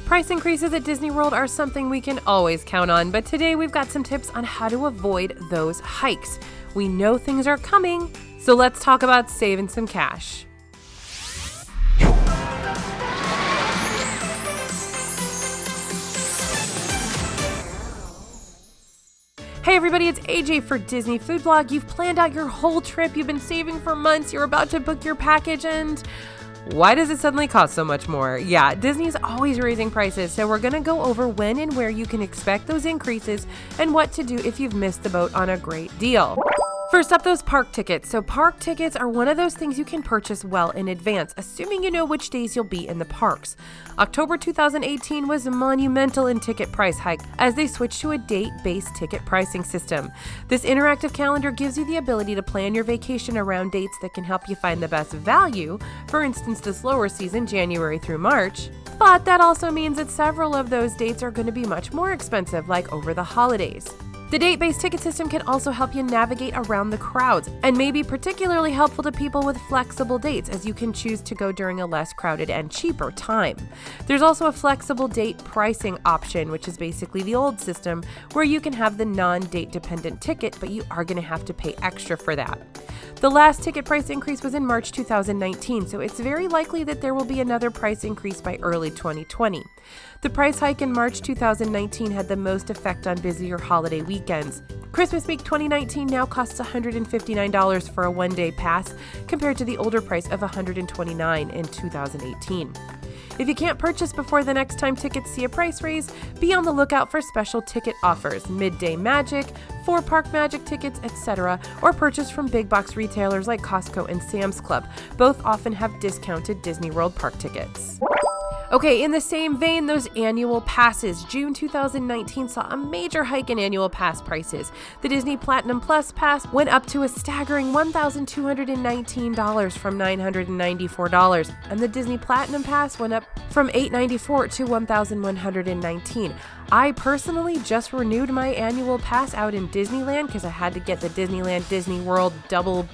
Price increases at Disney World are something we can always count on, but today we've got some tips on how to avoid those hikes. We know things are coming, so let's talk about saving some cash. Hey everybody, it's AJ for Disney Food Blog. You've planned out your whole trip, you've been saving for months, you're about to book your package, and why does it suddenly cost so much more? Yeah, Disney's always raising prices, so we're gonna go over when and where you can expect those increases and what to do if you've missed the boat on a great deal. First up, those park tickets. So park tickets are one of those things you can purchase well in advance, assuming you know which days you'll be in the parks. October 2018 was monumental in ticket price hike as they switched to a date-based ticket pricing system. This interactive calendar gives you the ability to plan your vacation around dates that can help you find the best value, for instance, the slower season, January through March. But that also means that several of those dates are going to be much more expensive, like over the holidays. The date-based ticket system can also help you navigate around the crowds and may be particularly helpful to people with flexible dates, as you can choose to go during a less crowded and cheaper time. There's also a flexible date pricing option, which is basically the old system where you can have the non-date dependent ticket, but you are going to have to pay extra for that. The last ticket price increase was in March 2019, so it's very likely that there will be another price increase by early 2020. The price hike in March 2019 had the most effect on busier holiday weekends. Christmas week 2019 now costs $159 for a one-day pass, compared to the older price of $129 in 2018. If you can't purchase before the next time tickets see a price raise, be on the lookout for special ticket offers, midday magic, four-park magic tickets, etc., or purchase from big box retailers like Costco and Sam's Club. Both often have discounted Disney World park tickets. Okay, in the same vein, those annual passes. June 2019 saw a major hike in annual pass prices. The Disney Platinum Plus pass went up to a staggering $1,219 from $994, and the Disney Platinum Pass went up from $894 to $1,119. I personally just renewed my annual pass out in Disneyland because I had to get the Disneyland Disney World double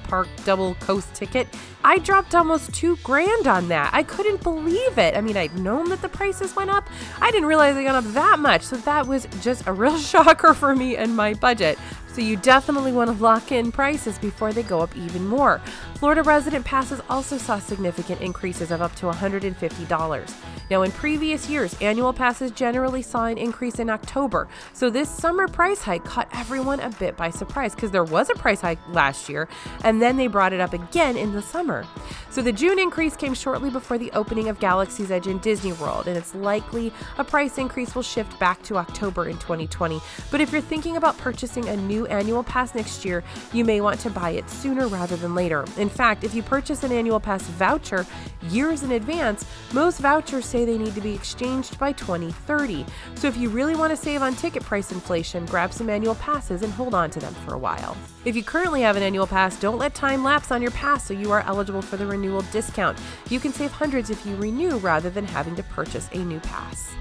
coast ticket. I dropped almost $2,000 on that. I couldn't believe it. I mean, I'd known that the prices went up. I didn't realize they went up that much. So that was just a real shocker for me and my budget. So you definitely want to lock in prices before they go up even more. Florida resident passes also saw significant increases of up to $150. Now, in previous years, annual passes generally saw an increase in October. So this summer price hike caught everyone a bit by surprise because there was a price hike last year, and then they brought it up again in the summer. So the June increase came shortly before the opening of Galaxy's Edge in Disney World, and it's likely a price increase will shift back to October in 2020. But if you're thinking about purchasing a new annual pass next year, you may want to buy it sooner rather than later. In fact, if you purchase an annual pass voucher years in advance, most vouchers say they need to be exchanged by 2030. So if you really want to save on ticket price inflation, grab some annual passes and hold on to them for a while. If you currently have an annual pass, don't let time lapse on your pass so you are eligible for the renewal discount. You can save hundreds if you renew rather than having to purchase a new pass.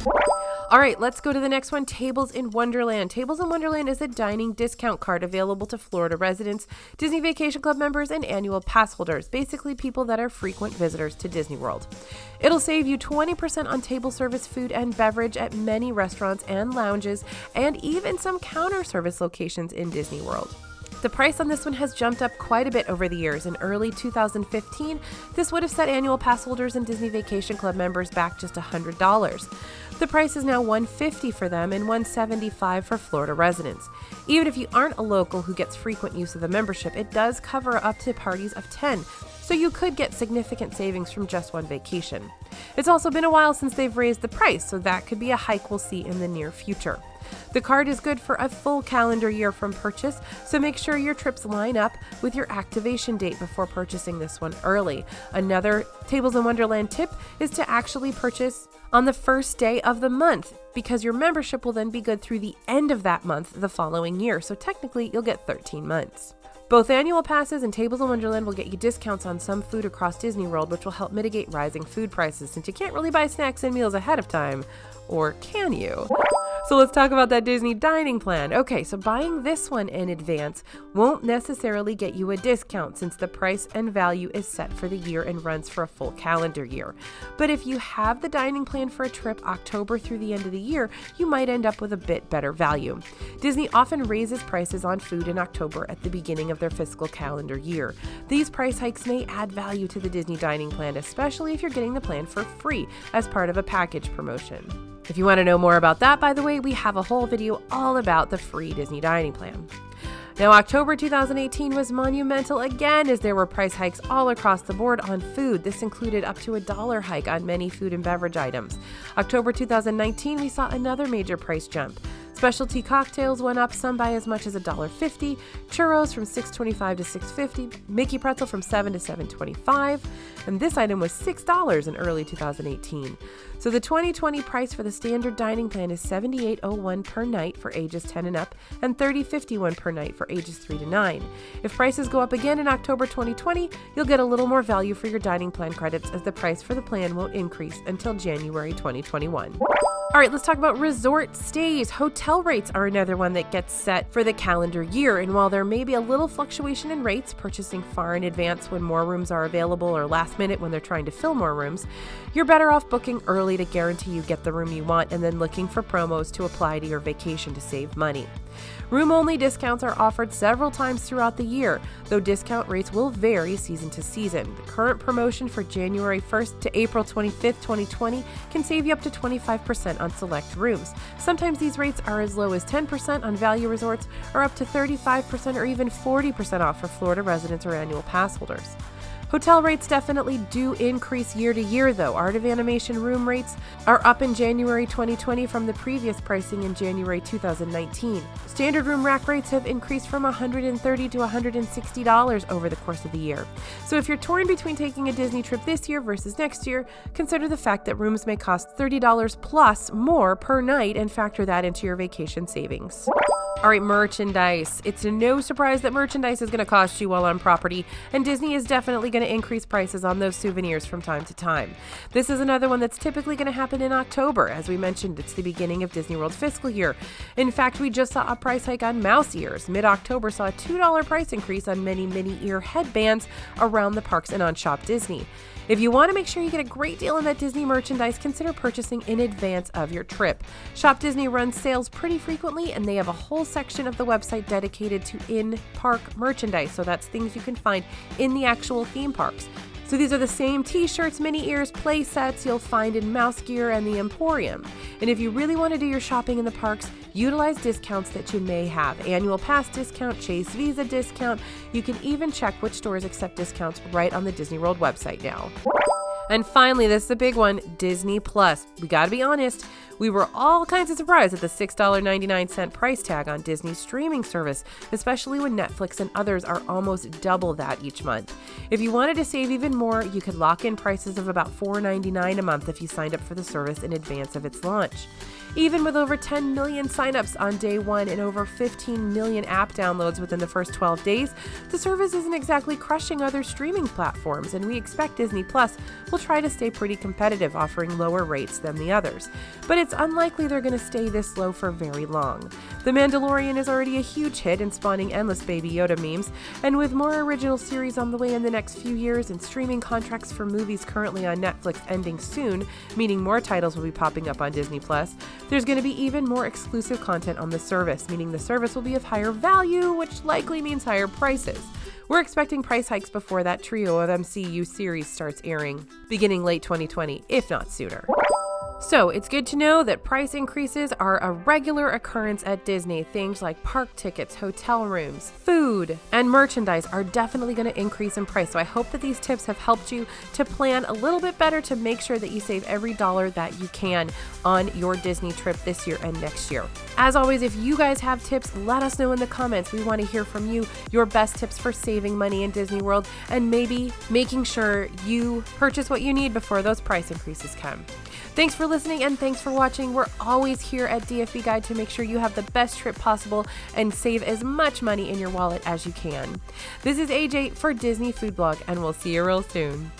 All right, let's go to the next one, Tables in Wonderland. Tables in Wonderland is a dining discount card available to Florida residents, Disney Vacation Club members, and annual pass holders, basically people that are frequent visitors to Disney World. It'll save you 20% on table service food and beverage at many restaurants and lounges, and even some counter service locations in Disney World. The price on this one has jumped up quite a bit over the years. In early 2015, this would have set annual pass holders and Disney Vacation Club members back just $100. The price is now $150 for them and $175 for Florida residents. Even if you aren't a local who gets frequent use of the membership, it does cover up to parties of 10, so you could get significant savings from just one vacation. It's also been a while since they've raised the price, so that could be a hike we'll see in the near future. The card is good for a full calendar year from purchase, so make sure your trips line up with your activation date before purchasing this one early. Another Tables in Wonderland tip is to actually purchase on the first day of the month, because your membership will then be good through the end of that month the following year, so technically you'll get 13 months. Both annual passes and Tables in Wonderland will get you discounts on some food across Disney World, which will help mitigate rising food prices since you can't really buy snacks and meals ahead of time. Or can you? So let's talk about that Disney dining plan. Okay, so buying this one in advance won't necessarily get you a discount since the price and value is set for the year and runs for a full calendar year. But if you have the dining plan for a trip October through the end of the year, you might end up with a bit better value. Disney often raises prices on food in October at the beginning of their fiscal calendar year. These price hikes may add value to the Disney dining plan, especially if you're getting the plan for free as part of a package promotion. If you want to know more about that, by the way, we have a whole video all about the free Disney dining plan. Now, October 2018 was monumental again as there were price hikes all across the board on food. This included up to $1 hike on many food and beverage items. October 2019, we saw another major price jump. Specialty cocktails went up, some by as much as $1.50, churros from $6.25 to $6.50, Mickey pretzel from $7 to $7.25, and this item was $6 in early 2018. So the 2020 price for the standard dining plan is $78.01 per night for ages 10 and up, and $30.51 per night for ages 3 to 9. If prices go up again in October 2020, you'll get a little more value for your dining plan credits as the price for the plan won't increase until January 2021. All right, let's talk about resort stays. Hotel rates are another one that gets set for the calendar year. And while there may be a little fluctuation in rates, purchasing far in advance when more rooms are available or last minute when they're trying to fill more rooms, you're better off booking early to guarantee you get the room you want and then looking for promos to apply to your vacation to save money. Room-only discounts are offered several times throughout the year, though discount rates will vary season to season. The current promotion for January 1st to April 25th, 2020 can save you up to 25% on select rooms. Sometimes these rates are as low as 10% on value resorts or up to 35% or even 40% off for Florida residents or annual pass holders. Hotel rates definitely do increase year to year, though. Art of Animation room rates are up in January 2020 from the previous pricing in January 2019. Standard room rack rates have increased from $130 to $160 over the course of the year. So if you're torn between taking a Disney trip this year versus next year, consider the fact that rooms may cost $30 plus more per night and factor that into your vacation savings. All right, merchandise. It's no surprise that merchandise is going to cost you while on property, and Disney is definitely going to increase prices on those souvenirs from time to time. This is another one that's typically going to happen in October. As we mentioned, it's the beginning of Disney World's fiscal year. In fact, we just saw a price hike on mouse ears. Mid-October saw a $2 price increase on many mini ear headbands around the parks and on Shop Disney. If you want to make sure you get a great deal on that Disney merchandise, consider purchasing in advance of your trip. Shop Disney runs sales pretty frequently, and they have a whole section of the website dedicated to in-park merchandise. So that's things you can find in the actual theme parks. So these are the same t-shirts, mini ears, play sets you'll find in Mouse Gear and the Emporium. And if you really want to do your shopping in the parks, utilize discounts that you may have. Annual pass discount, Chase Visa discount. You can even check which stores accept discounts right on the Disney World website now. And finally, this is a big one, Disney Plus. We gotta be honest, we were all kinds of surprised at the $6.99 price tag on Disney's streaming service, especially when Netflix and others are almost double that each month. If you wanted to save even more, you could lock in prices of about $4.99 a month if you signed up for the service in advance of its launch. Even with over 10 million signups on day one and over 15 million app downloads within the first 12 days, the service isn't exactly crushing other streaming platforms, and we expect Disney Plus will try to stay pretty competitive, offering lower rates than the others. But it's unlikely they're going to stay this low for very long. The Mandalorian is already a huge hit and spawning endless Baby Yoda memes, and with more original series on the way in the next few years and streaming contracts for movies currently on Netflix ending soon, meaning more titles will be popping up on Disney Plus, there's going to be even more exclusive content on the service, meaning the service will be of higher value, which likely means higher prices. We're expecting price hikes before that trio of MCU series starts airing, beginning late 2020, if not sooner. So it's good to know that price increases are a regular occurrence at Disney. Things like park tickets, hotel rooms, food, and merchandise are definitely going to increase in price. So I hope that these tips have helped you to plan a little bit better to make sure that you save every dollar that you can on your Disney trip this year and next year. As always, if you guys have tips, let us know in the comments. We want to hear from you, your best tips for saving money in Disney World and maybe making sure you purchase what you need before those price increases come. Thanks for listening and thanks for watching. We're always here at DFB Guide to make sure you have the best trip possible and save as much money in your wallet as you can. This is AJ for Disney Food Blog, and we'll see you real soon.